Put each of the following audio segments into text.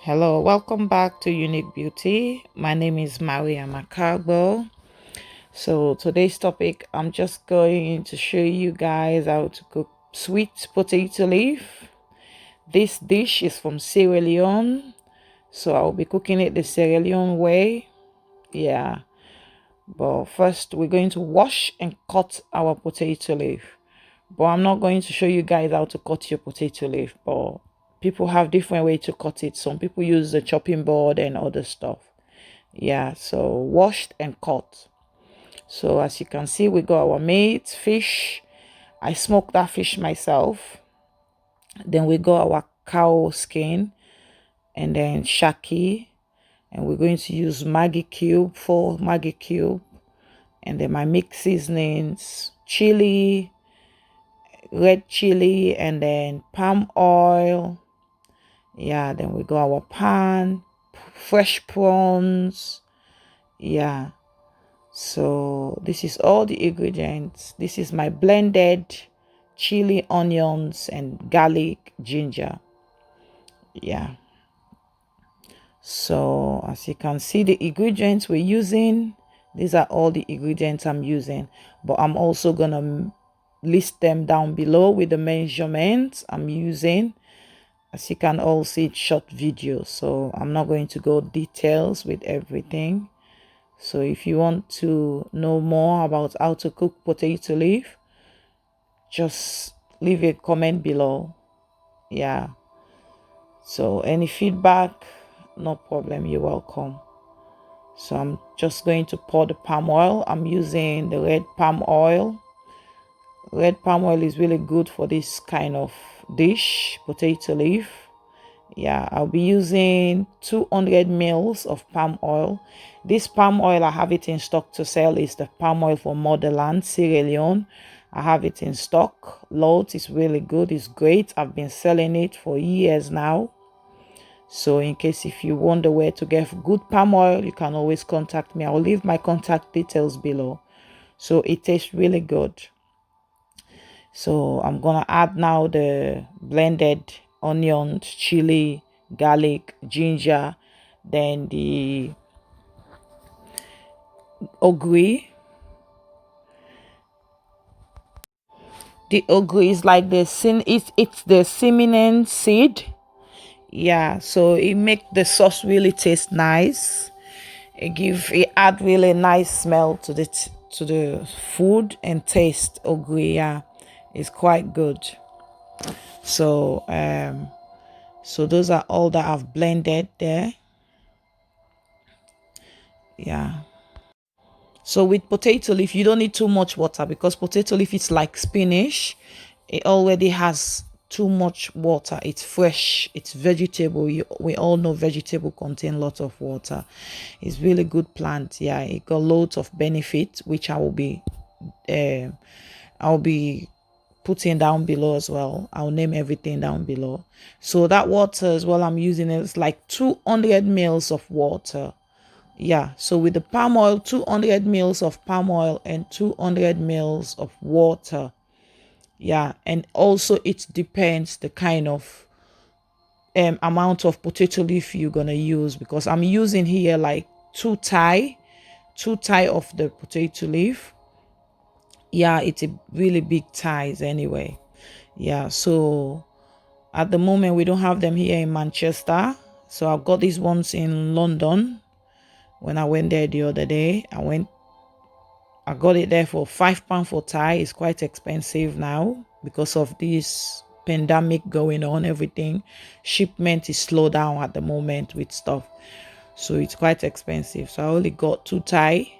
Hello, welcome back to Unique Beauty. My name is Maria Macarbo. So today's topic, I'm just going to show you guys how to cook sweet potato leaf. This dish is from Sierra Leone, so I'll be cooking it the Sierra Leone way. Yeah, but first we're going to wash and cut our potato leaf. But I'm not going to show you guys how to cut your potato leaf, but people have different way to cut it. Some people use the chopping board and other stuff. Yeah, so washed and cut. So as you can see, we got our meat, fish. I smoked that fish myself. Then we got our cow skin and then shaki. And we're going to use Maggie cube, 4 Maggie cube. And then my mixed seasonings, chili, red chili, and then palm oil. Yeah, then we got our pan, fresh prawns. Yeah, so this is all the ingredients. This is my blended chili, onions, and garlic, ginger. Yeah, so as you can see, the ingredients we're using, these are all the ingredients I'm using, but I'm also gonna list them down below with the measurements I'm using. As you can all see, it's short video, so I'm not going to go details with everything. So if you want to know more about how to cook potato leaf, just leave a comment below. Yeah, so any feedback, no problem, you're welcome. So I'm just going to pour the palm oil. I'm using the red palm oil. Red palm oil is really good for this kind of dish, potato leaf. Yeah, I'll be using 200 mils of palm oil. This palm oil, I have it in stock to sell. Is the palm oil for Motherland, Sierra Leone. I have it in stock. Loads. It's really good. It's great. I've been selling it for years now. So in case if you wonder where to get good palm oil, you can always contact me. I'll leave my contact details below. So it tastes really good. So I'm gonna add now the blended onions, chili, garlic, ginger, then the ogiri. The ogiri is like the it's the cinnamon seed. Yeah, so it make the sauce really taste nice. It add really nice smell to the food and taste. Ogiri, yeah, is quite good. So so those are all that I've blended there. Yeah, so with potato leaf you don't need too much water, because potato leaf is like spinach. It already has too much water. It's fresh, it's vegetable. We all know vegetable contain lots of water. It's really good plant. Yeah, it got loads of benefits, which I'll be putting down below as well. I'll name everything down below. So that water as well I'm using is like 200 mils of water. Yeah, so with the palm oil, 200 mils of palm oil and 200 mils of water. Yeah, and also it depends the kind of amount of potato leaf you're gonna use, because I'm using here like two tie of the potato leaf. Yeah, it's a really big ties anyway. Yeah, so at the moment we don't have them here in Manchester, so I've got these ones in London. When I went there the other day, I got it there for £5 for tie. It's quite expensive now because of this pandemic going on. Everything shipment is slow down at the moment with stuff, so it's quite expensive. So I only got 2 tie.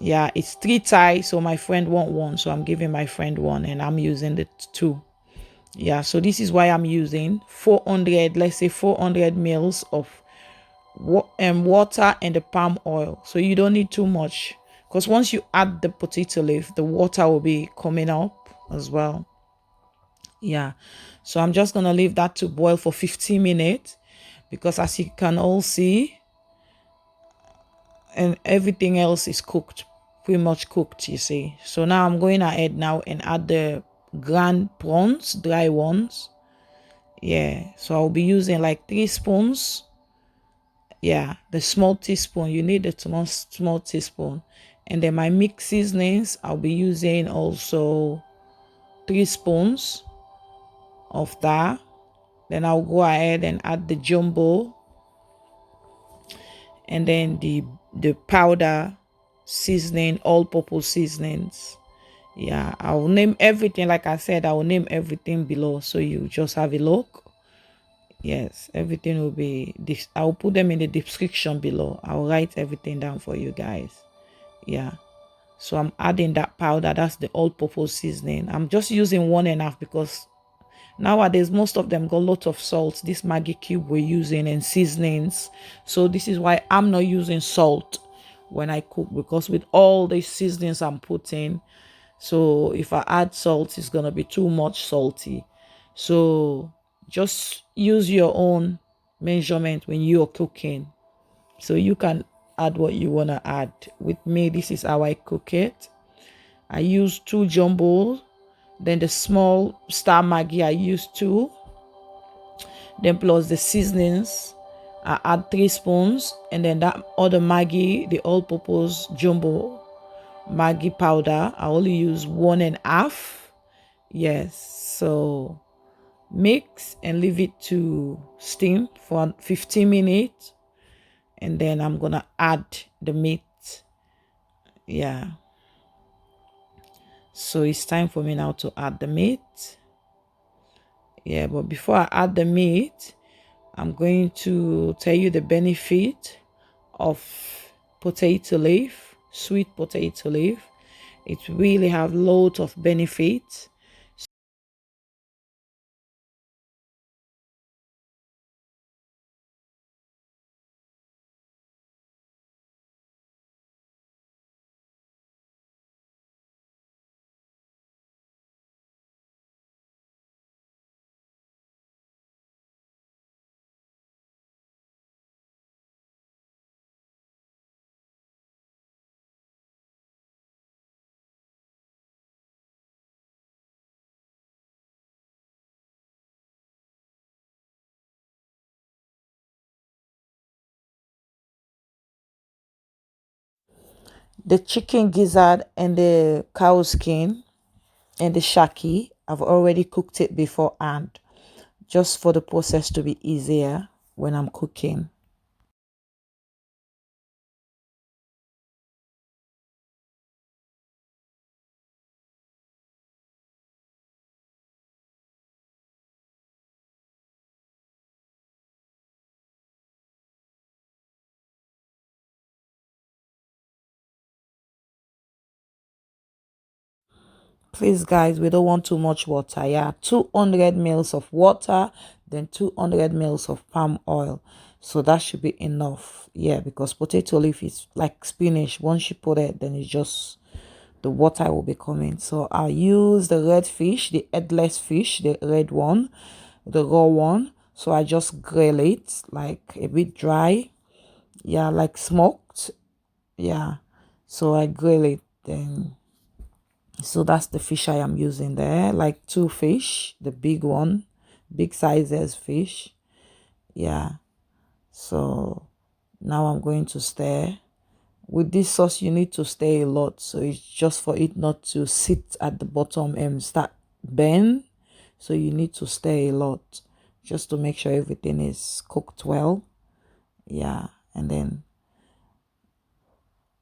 Yeah, it's 3 tie, so my friend want one, so I'm giving my friend one and I'm using the 2. Yeah, so this is why I'm using 400, let's say 400 mils of water and the palm oil. So you don't need too much, because once you add the potato leaf, the water will be coming up as well. Yeah, so I'm just gonna leave that to boil for 15 minutes, because as you can all see, and everything else is cooked, pretty much cooked, you see. So now I'm going ahead now and add the grand prawns, dry ones. Yeah, so I'll be using like 3 spoons. Yeah, the small teaspoon. You need the small teaspoon. And then my mixed seasonings, I'll be using also 3 spoons of that. Then I'll go ahead and add the jumbo, and then the powder seasoning, all purpose seasonings. Yeah, I'll name everything. Like I said, I will name everything below, so you just have a look. Yes, everything will be this. I'll put them in the description below. I'll write everything down for you guys. Yeah, so I'm adding that powder. That's the all purpose seasoning. I'm just using 1.5 because nowadays most of them got lots of salt. This Maggie cube we're using and seasonings, so this is why I'm not using salt when I cook, because with all the seasonings I'm putting, so if I add salt, it's gonna be too much salty. So just use your own measurement when you're cooking, so you can add what you want to add. With me, this is how I cook it. I use 2 jumbo, then the small star Maggie I use 2, then plus the seasonings I add 3 spoons, and then that other Maggie, the all-purpose jumbo Maggie powder, I only use 1.5. Yes, so mix and leave it to steam for 15 minutes, and then I'm gonna add the meat. Yeah, so it's time for me now to add the meat. Yeah, but before I add the meat, I'm going to tell you the benefit of potato leaf, sweet potato leaf. It really have loads of benefits. The chicken gizzard and the cow skin and the shaki, I've already cooked it beforehand, just for the process to be easier when I'm cooking. Please guys, we don't want too much water. Yeah, 200 mils of water, then 200 mils of palm oil, so that should be enough. Yeah, because potato leaf is like spinach. Once you put it, then it's just the water will be coming. So I'll use the red fish, the headless fish, the red one, the raw one. So I just grill it like a bit dry. Yeah, like smoked. Yeah, so I grill it. Then so that's the fish I am using there, like 2 fish, the big one, big sizes fish. Yeah, so now I'm going to stir. With this sauce you need to stir a lot, so it's just for it not to sit at the bottom and start burn. So you need to stir a lot just to make sure everything is cooked well. Yeah, and then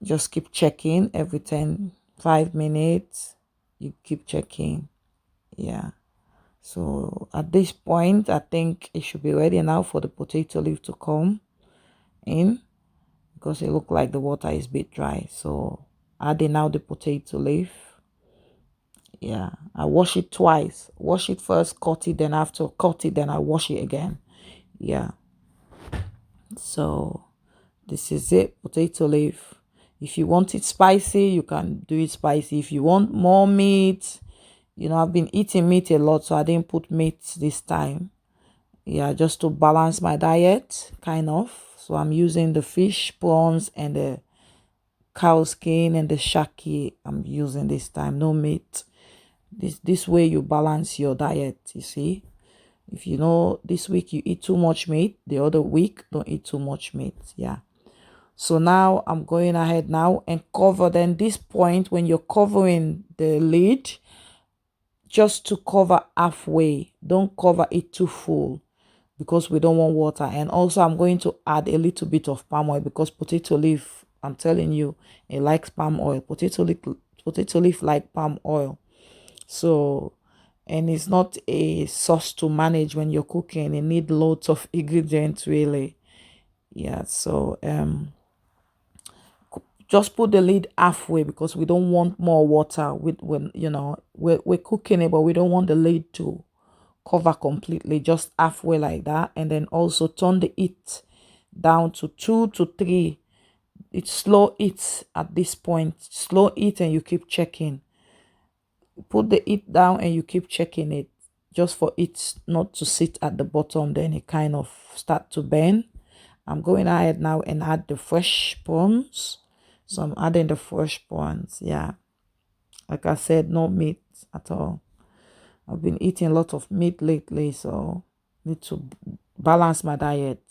just keep checking every 5 minutes. You keep checking. Yeah, so at this point I think it should be ready now for the potato leaf to come in, because it looked like the water is a bit dry. So adding now the potato leaf. Yeah, I wash it twice. Wash it first, cut it, then after cut it, then I wash it again. Yeah, so this is it, potato leaf. If you want it spicy, you can do it spicy. If you want more meat, you know, I've been eating meat a lot, so I didn't put meat this time. Yeah, just to balance my diet, kind of. So I'm using the fish, prawns, and the cow skin and the shaki. I'm using this time, no meat. This way you balance your diet, you see. If you know this week you eat too much meat, the other week don't eat too much meat. Yeah. So now I'm going ahead now and cover. Then this point, when you're covering the lid, just to cover halfway, don't cover it too full, because we don't want water. And also I'm going to add a little bit of palm oil, because potato leaf, I'm telling you, it likes palm oil. Potato leaf like palm oil. So, and it's not a sauce to manage when you're cooking. It need loads of ingredients, really. Yeah. So just put the lid halfway, because we don't want more water when you know we're cooking it, but we don't want the lid to cover completely. Just halfway like that. And then also turn the heat down to 2 to 3. It's slow heat at this point. Slow heat, and you keep checking. Put the heat down and you keep checking it, just for it not to sit at the bottom, then it kind of start to burn. I'm going ahead now and add the fresh prawns. So I'm adding the fresh prawns. Yeah, like I said, no meat at all. I've been eating a lot of meat lately, so need to balance my diet.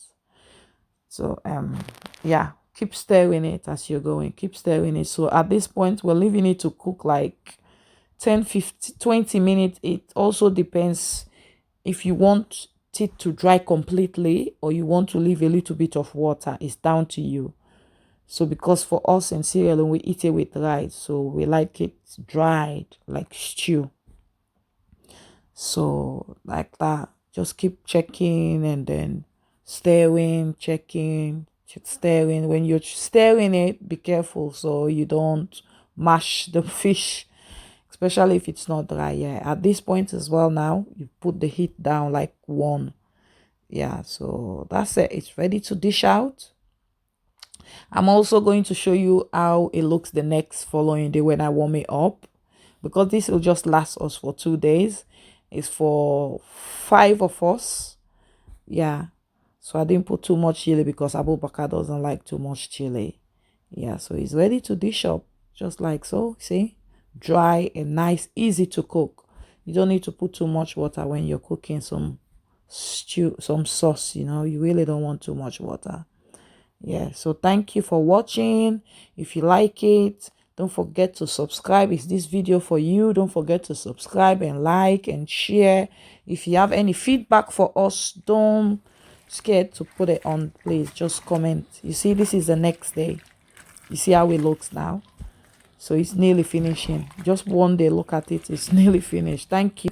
So yeah, keep stirring it as you're going. Keep stirring it. So at this point, we're leaving it to cook like 10, 15, 20 minutes. It also depends if you want it to dry completely or you want to leave a little bit of water. It's down to you. So because for us in cereal, when we eat it with rice, so we like it dried, like stew. So like that, just keep checking and then stirring, checking, stirring. When you're stirring it, be careful so you don't mash the fish, especially if it's not dry. Yeah, at this point as well, now you put the heat down like 1. Yeah, so that's it. It's ready to dish out. I'm also going to show you how it looks the next following day when I warm it up, because this will just last us for 2 days. It's for 5 of us. Yeah, so I didn't put too much chili because Abubakar doesn't like too much chili. Yeah, so it's ready to dish up just like so. See, dry and nice, easy to cook. You don't need to put too much water when you're cooking some stew, some sauce. You know, you really don't want too much water. Yeah, so thank you for watching. If you like it, don't forget to subscribe. Is this video for you? Don't forget to subscribe and like and share. If you have any feedback for us, don't scared to put it on. Please just comment. You see, this is the next day. You see how it looks now. So it's nearly finishing. Just one day look at it, it's nearly finished. Thank you.